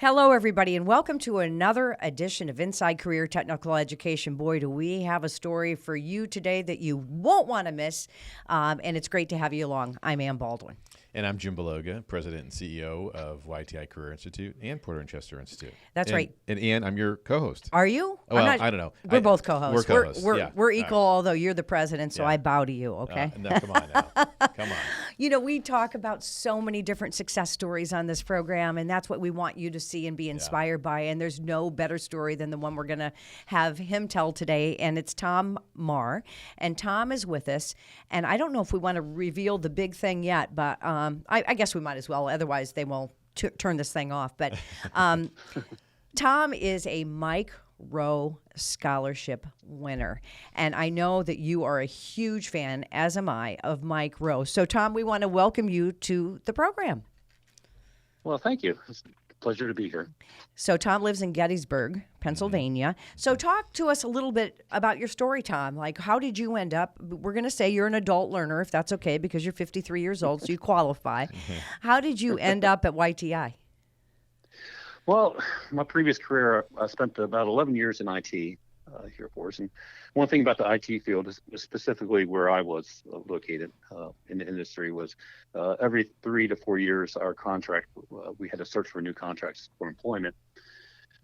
Hello, everybody, and welcome to another edition of Inside Career Technical Education. Boy, do we have a story for you today that you won't want to miss, and it's great to have you along. I'm Ann Baldwin. And I'm Jim Beloga, President and CEO of YTI Career Institute and Porter and Chester Institute. That's right. And Ann, I'm your co-host. Are you? Well, I don't know. We're both co-hosts. We're co-hosts. We're equal, although you're the president, so Yeah. I bow to you, okay? No, come on now. Come on. You know, we talk about so many different success stories on this program, and that's what we want you to see and be inspired by. And there's no better story than the one we're going to have him tell today, and it's Tom Marr. And Tom is with us, and I don't know if we want to reveal the big thing yet, but I guess we might as well. Otherwise, they won't turn this thing off. But Tom is a Mike Rowe Scholarship winner. And I know that you are a huge fan, as am I, of Mike Rowe. So, Tom, we want to welcome you to the program. Well, thank you. It's a pleasure to be here. So, Tom lives in Gettysburg, Pennsylvania. So, talk to us a little bit about your story, Tom. Like, how did you end up? We're going to say you're an adult learner, if that's okay, because you're 53 years old, so you qualify. How did you end up at YTI? Well, my previous career, I spent about 11 years in IT here for us. And one thing about the IT field is specifically where I was located in the industry was every 3 to 4 years, our contract, we had to search for new contracts for employment.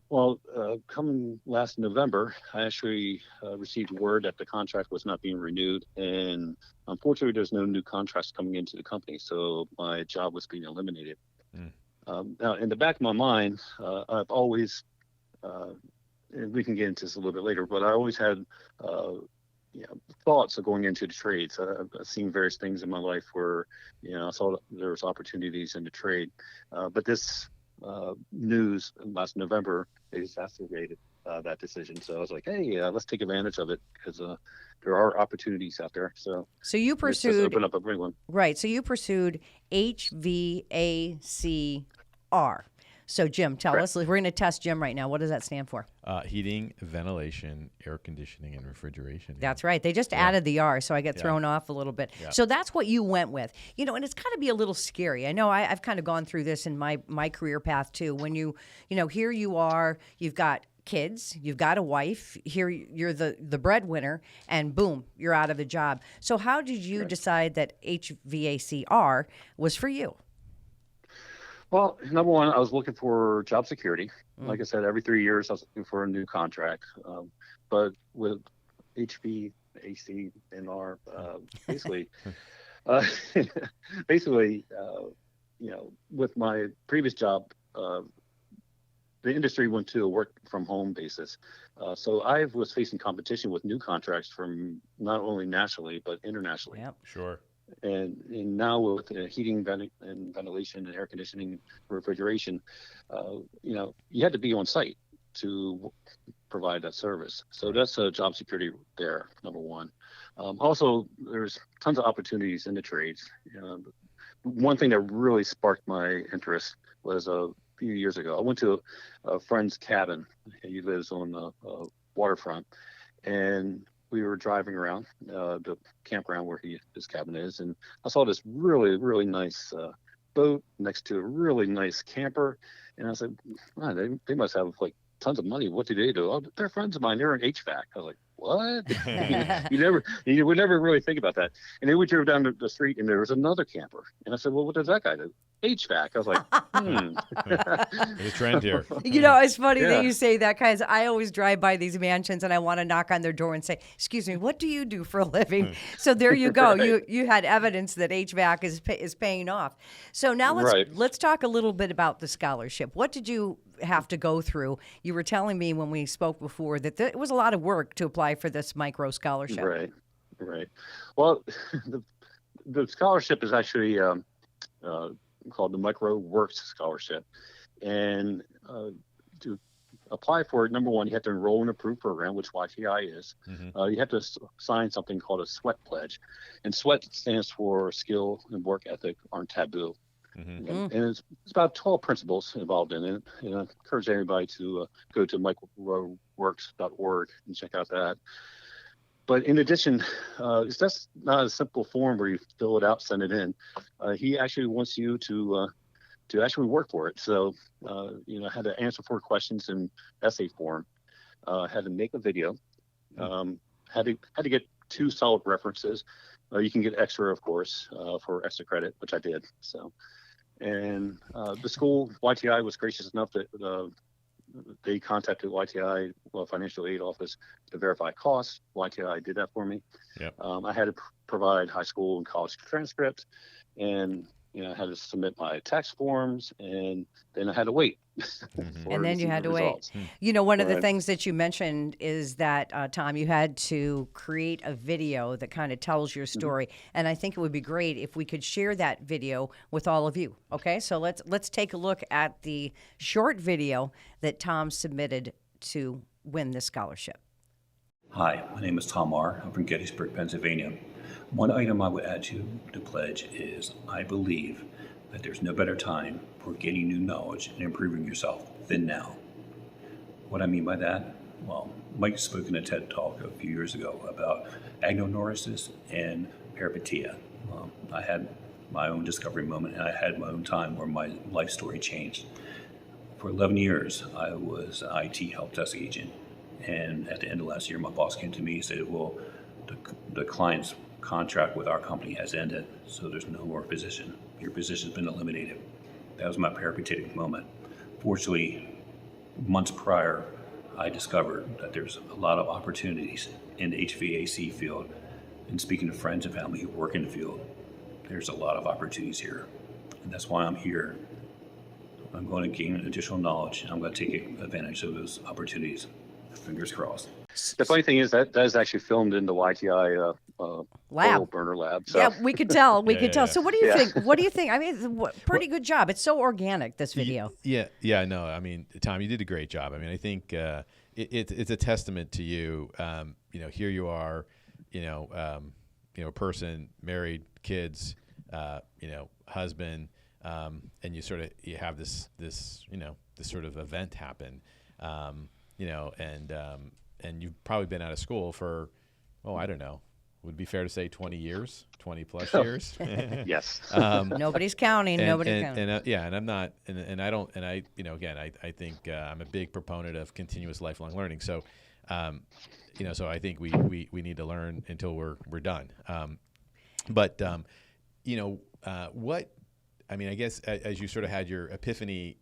Well, coming last November, I actually received word that the contract was not being renewed. And unfortunately, there's no new contracts coming into the company. So my job was being eliminated. Now, in the back of my mind, I've always, and we can get into this a little bit later, but I always had thoughts of going into the trades. I've seen various things in my life where, I saw there was opportunities in the trade. But this news last November exacerbated that decision. So I was like, hey, let's take advantage of it because there are opportunities out there. So you pursued, open up everyone. Right. So you pursued HVACR. So, Jim, tell us. We're going to test Jim right now. What does that stand for? Heating, ventilation, air conditioning, and refrigeration. That's right. They just added the R, so I get thrown off a little bit. Yeah. So that's what you went with. And it's got to be a little scary. I know I've kind of gone through this in my career path, too. When here you are, you've got kids, you've got a wife, here you're the breadwinner, and boom, you're out of a job. So how did you decide that HVACR was for you? Well, number one, I was looking for job security. Like I said, every 3 years I was looking for a new contract. But with HVAC and R, with my previous job, the industry went to a work from home basis. So I was facing competition with new contracts from not only nationally, but internationally. Yep. Sure. And now with heating and ventilation and air conditioning and refrigeration, you had to be on site to provide that service. So that's job security there, number one. Also, there's tons of opportunities in the trades. One thing that really sparked my interest was a few years ago. I went to a friend's cabin. He lives on the waterfront. And we were driving around the campground where his cabin is, and I saw this really, really nice boat next to a really nice camper. And I said, man, they must have like tons of money. What do they do? Oh, they're friends of mine. They're in HVAC. I was like, what? you would never really think about that. And then we drove down the street, and there was another camper. And I said, well, what does that guy do? HVAC. I was like, There's a trend here. It's funny that you say that, because I always drive by these mansions and I want to knock on their door and say, excuse me, what do you do for a living? So there you go. Right. You had evidence that HVAC is paying off. So now let's talk a little bit about the scholarship. What did you have to go through? You were telling me when we spoke before that it was a lot of work to apply for this Mike Rowe scholarship. Right. Well, the scholarship is actually called the Mike Rowe Works Scholarship. And to apply for it, number one, you have to enroll in an approved program, which YTI is. You have to sign something called a SWET pledge. And SWET stands for skill and work ethic aren't taboo. And it's about 12 principles involved in it. And I encourage everybody to go to mikeroweworks.org and check out that. But in addition, it's just not a simple form where you fill it out, send it in. He actually wants you to to actually work for it. So, I had to answer 4 questions in essay form, had to make a video, had to get 2 solid references. You can get extra, of course, for extra credit, which I did. So, and the school, YTI, was gracious enough that they contacted YTI, financial aid office, to verify costs. YTI did that for me. Yep. I had to provide high school and college transcripts, and I had to submit my tax forms, and then I had to wait. And then you had to wait. One of the things that you mentioned is that, Tom, you had to create a video that kind of tells your story. And I think it would be great if we could share that video with all of you. Okay, so let's take a look at the short video that Tom submitted to win this scholarship. Hi, my name is Tom Marr. I'm from Gettysburg, Pennsylvania. One item I would add to the pledge is I believe that there's no better time for gaining new knowledge and improving yourself than now. What I mean by that? Well, Mike spoke in a TED Talk a few years ago about agonorisis and peripeteia. I had my own discovery moment, and I had my own time where my life story changed. For 11 years, I was an IT help desk agent. And at the end of last year, my boss came to me and said, well, the client's contract with our company has ended, so there's no more position. Your position's been eliminated. That was my peripatetic moment. Fortunately, months prior, I discovered that there's a lot of opportunities in the HVAC field. And speaking to friends and family who work in the field, there's a lot of opportunities here. And that's why I'm here. I'm going to gain additional knowledge, and I'm going to take advantage of those opportunities. Fingers crossed. The funny thing is that is actually filmed in the YTI lab, burner lab. So. Yeah, we could tell. We could tell. So, what do you think? What do you think? I mean, pretty good job. It's so organic, this video. Yeah. No, I mean, Tom, you did a great job. I mean, I think it's a testament to you. Here you are, a person, married, kids, husband, and you have this sort of event happen. And you've probably been out of school for, I don't know, would it be fair to say 20 years, 20 plus years? Yes. Nobody's counting. Nobody's counting. And I'm not, and I don't, and I, again, I think I'm a big proponent of continuous lifelong learning. So, so I think we need to learn until we're done. What, I mean, I guess as you sort of had your epiphany,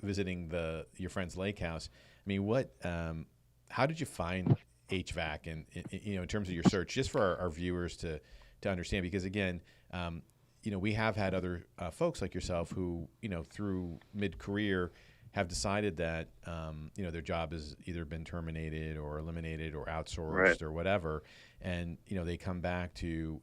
visiting your friend's lake house, I mean, how did you find HVAC and, in terms of your search, just for our viewers to understand? Because again, we have had other folks like yourself who, through mid-career have decided that, their job has either been terminated or eliminated or outsourced or whatever. And, they come back to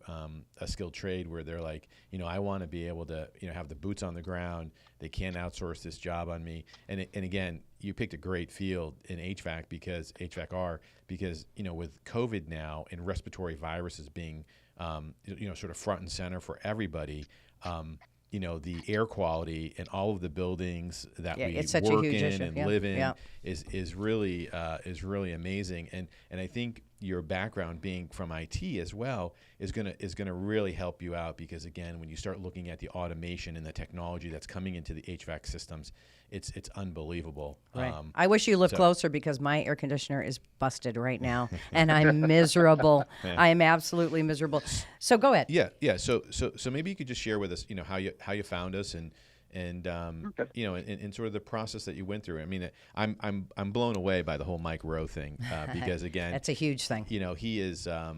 a skilled trade where they're like, I want to be able to, have the boots on the ground. They can't outsource this job on me. And again, you picked a great field in HVAC because HVACR, because, with COVID now and respiratory viruses being, sort of front and center for everybody, the air quality in all of the buildings that we work in and live in is really amazing. And I think your background being from IT as well is gonna really help you out, because again, when you start looking at the automation and the technology that's coming into the HVAC systems, it's unbelievable. Right. I wish you lived closer, because my air conditioner is busted right now, and I'm miserable. I am absolutely miserable. So go ahead. Yeah. So maybe you could just share with us, how you found us and and sort of the process that you went through. I mean, I'm blown away by the whole Mike Rowe thing because again, that's a huge thing. You know, he is a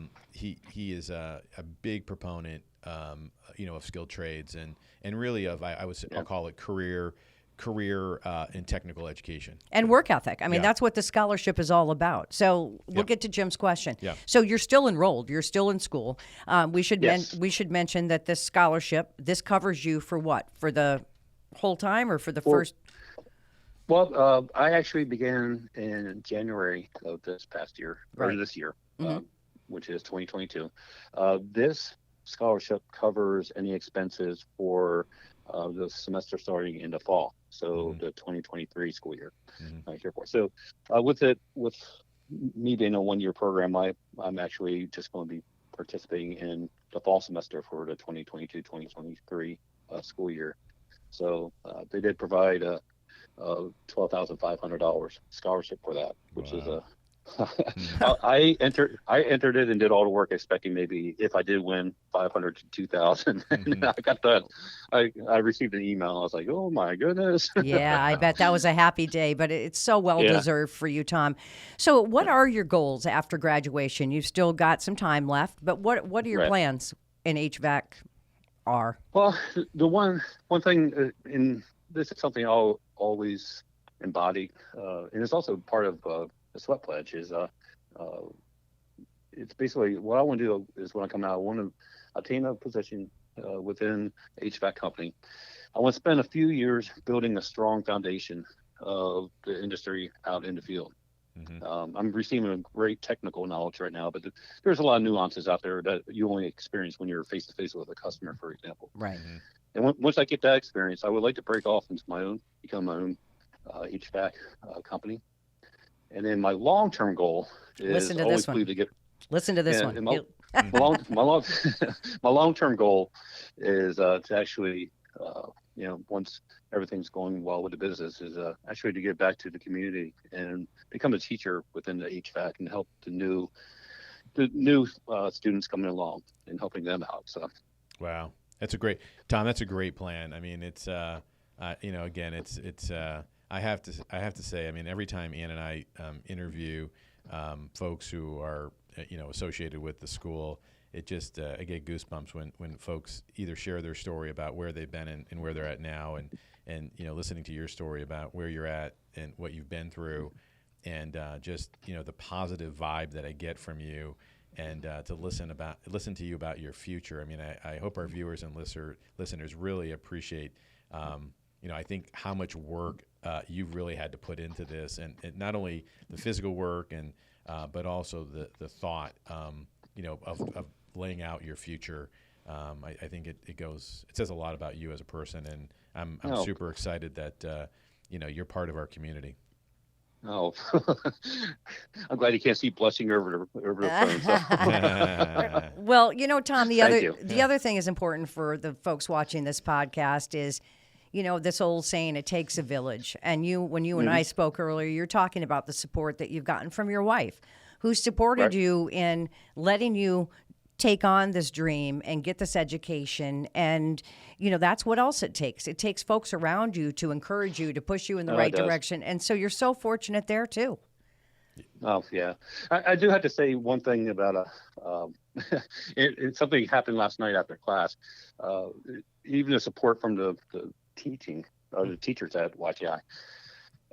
big proponent of skilled trades and really of I'll call it career in technical education and work ethic. I mean, that's what the scholarship is all about. So we'll get to Jim's question. Yeah. So you're still enrolled. You're still in school. We should mention that this scholarship, this covers you for what? For the whole time or for the first? Well, I actually began in January of this past year, or this year, which is 2022. This scholarship covers any expenses for the semester starting in the fall, so the 2023 school year. Here for. So with me being a one-year program, I'm actually just going to be participating in the fall semester for the 2022-2023 school year. So they did provide a $12,500 scholarship for that, which is a I entered it and did all the work, expecting maybe if I did win 500 to 2,000. And I got that. I received an email. I was like, oh my goodness. Yeah, I bet that was a happy day, but it's so well deserved for you, Tom. So, what are your goals after graduation? You've still got some time left, but what are your plans in HVAC-R? Well, the one thing in this is something I'll always embody, and it's also part of the sweat pledge is it's basically what I want to do is when I come out, I want to attain a position within HVAC company. I want to spend a few years building a strong foundation of the industry out in the field. I'm receiving a great technical knowledge right now, but there's a lot of nuances out there that you only experience when you're face to face with a customer, for example. Right. And once I get that experience, I would like to break off into become my own HVAC company. And then my long-term goal is Listen to always this one. to get. Listen to this and one. My long-term goal is to actually, once everything's going well with the business, is actually to get back to the community and become a teacher within the HVAC and help the new students coming along and helping them out. So. Wow, Tom. That's a great plan. I mean, it's again, it's. I have to say, I mean, every time Ann and I interview folks who are associated with the school, it just I get goosebumps when folks either share their story about where they've been and where they're at now, and listening to your story about where you're at and what you've been through, and just the positive vibe that I get from you, and to listen to you about your future. I mean, I hope our viewers and listeners really appreciate. I think how much work you've really had to put into this, and not only the physical work, and but also the thought, of laying out your future. I think it says a lot about you as a person, and I'm super excited that you're part of our community. Oh, I'm glad you can't see blushing over the phone. So. Well, Tom, the other thing is important for the folks watching this podcast is, this old saying, it takes a village. And when you and I spoke earlier, you're talking about the support that you've gotten from your wife, who supported you in letting you take on this dream and get this education. And, that's what else it takes. It takes folks around you to encourage you, to push you in the right direction. And so you're so fortunate there, too. Oh, yeah. I do have to say one thing about something happened last night after class. Even the support from the teaching, or the teachers at YTI.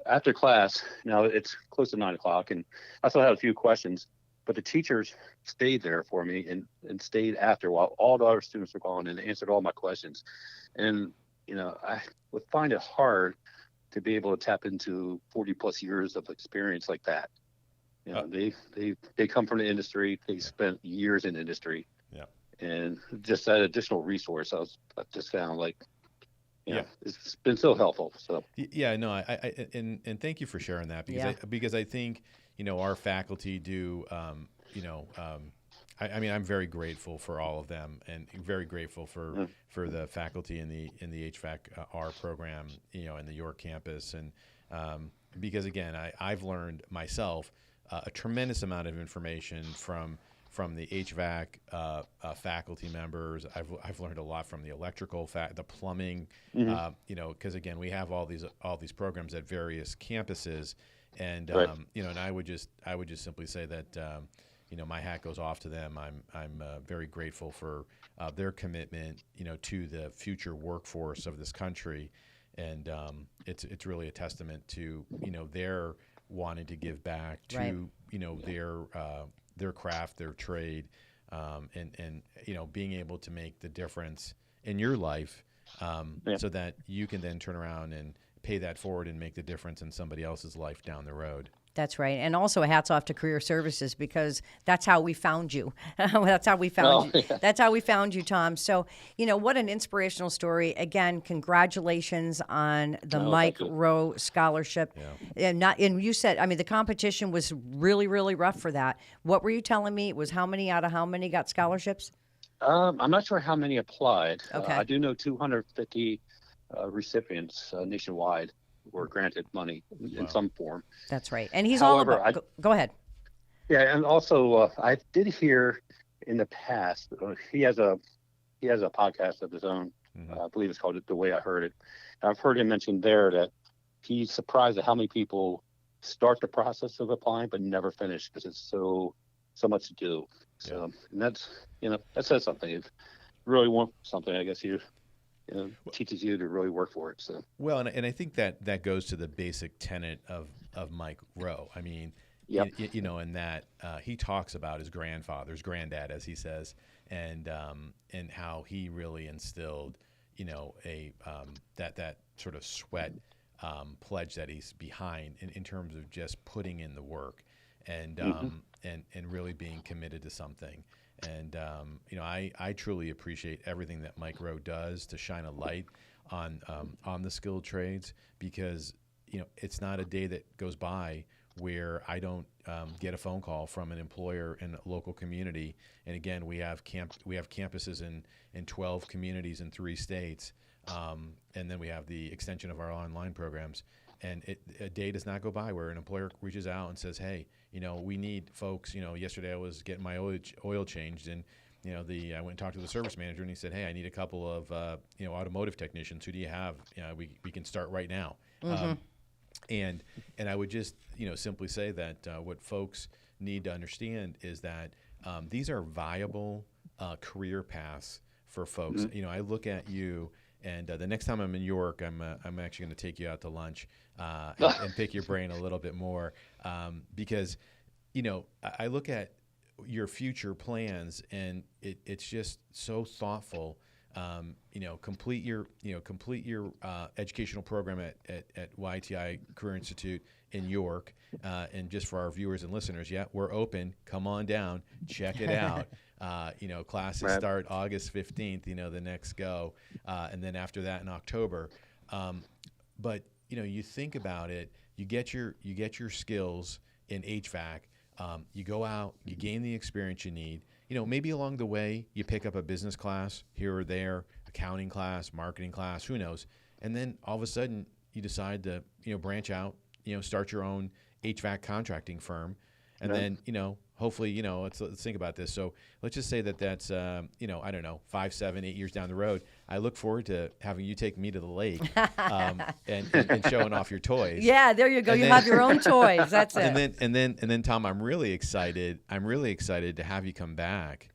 After class, now it's close to 9 o'clock, and I still had a few questions, but the teachers stayed there for me and stayed after while all the other students were gone and answered all my questions. And, I would find it hard to be able to tap into 40 plus years of experience like that. They come from the industry, they spent years in industry. Yeah. And just that additional resource, I just found like, it's been so helpful. So I and thank you for sharing that, because I think our faculty do I'm very grateful for all of them, and very grateful for the faculty in the HVAC-R program in the York campus, and because again I've learned myself a tremendous amount of information from the HVAC faculty members. I've learned a lot from the electrical, the plumbing, because again we have all these programs at various campuses, and and I would just simply say that my hat goes off to them. I'm very grateful for their commitment to the future workforce of this country, and it's really a testament to their wanting to give back to their craft, their trade, and being able to make the difference in your life, so that you can then turn around and pay that forward and make the difference in somebody else's life down the road. That's right. And also hats off to Career Services, because that's how we found you. That's how we found you. That's how we found you, Tom. So, what an inspirational story. Again, congratulations on the Mike Rowe Scholarship. Yeah. And you said, the competition was really, really rough for that. What were you telling me? It was how many out of how many got scholarships? I'm not sure how many applied. Okay. I do know 250 recipients nationwide were granted money in some form. That's right. And he's However, all about, go ahead. Yeah, and also I did hear in the past he has a podcast of his own. I believe it's called The Way I Heard It. And I've heard him mention there that he's surprised at how many people start the process of applying but never finish because it's so much to do. So and that's that says something. If you really want something, I guess teaches you to really work for it. So well, and I think that goes to the basic tenet of Mike Rowe. I mean, in that he talks about his granddad, as he says, and how he really instilled, that sort of sweat pledge that he's behind in terms of just putting in the work and really being committed to something. And I truly appreciate everything that Mike Rowe does to shine a light on the skilled trades, because it's not a day that goes by where I don't get a phone call from an employer in a local community. And again, we have campuses in 12 communities in 3 states, and then we have the extension of our online programs. And a day does not go by where an employer reaches out and says, "Hey, we need folks." Yesterday I was getting my oil changed, and I went and talked to the service manager, and he said, "Hey, I need a couple of automotive technicians. Who do you have? We can start right now." And I would just simply say that what folks need to understand is that these are viable career paths for folks. I look at you. And the next time I'm in York, I'm actually going to take you out to lunch and pick your brain a little bit more, because I look at your future plans, and it's just so thoughtful. Complete your educational program at YTI Career Institute in York, and just for our viewers and listeners, we're open. Come on down, check it out. Classes start August 15th, the next go, and then after that in October. But you think about it, you get your skills in HVAC, you go out, you gain the experience you need. Maybe along the way you pick up a business class here or there, accounting class, marketing class, who knows? And then all of a sudden you decide to branch out, start your own HVAC contracting firm, and then hopefully, let's think about this. So let's just say that's, I don't know, 5, 7, 8 years down the road. I look forward to having you take me to the lake and showing off your toys. Yeah, there you go. You have your own toys. That's it. And then, Tom, I'm really excited to have you come back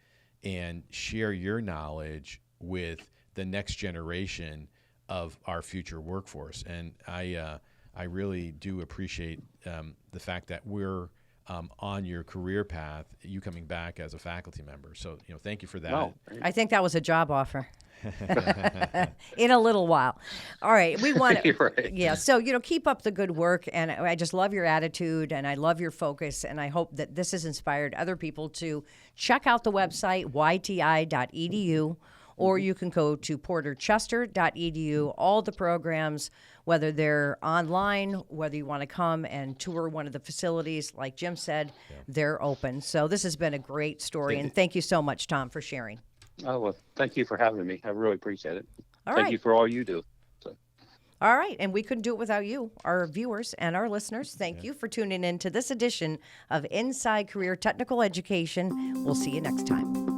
and share your knowledge with the next generation of our future workforce. And I really do appreciate the fact that we're on your career path, you coming back as a faculty member. So, thank you for that. No. I think that was a job offer. In a little while. All right. We want to, Right. Yeah. So, keep up the good work. And I just love your attitude, and I love your focus. And I hope that this has inspired other people to check out the website, yti.edu, or you can go to porterchester.edu. All the programs, whether they're online, whether you want to come and tour one of the facilities, like Jim said, they're open. So this has been a great story, and thank you so much, Tom, for sharing. Oh, well, thank you for having me. I really appreciate it. Thank Thank you for all you do. So. All right, and we couldn't do it without you, our viewers and our listeners. Thank you for tuning in to this edition of Inside Career Technical Education. We'll see you next time.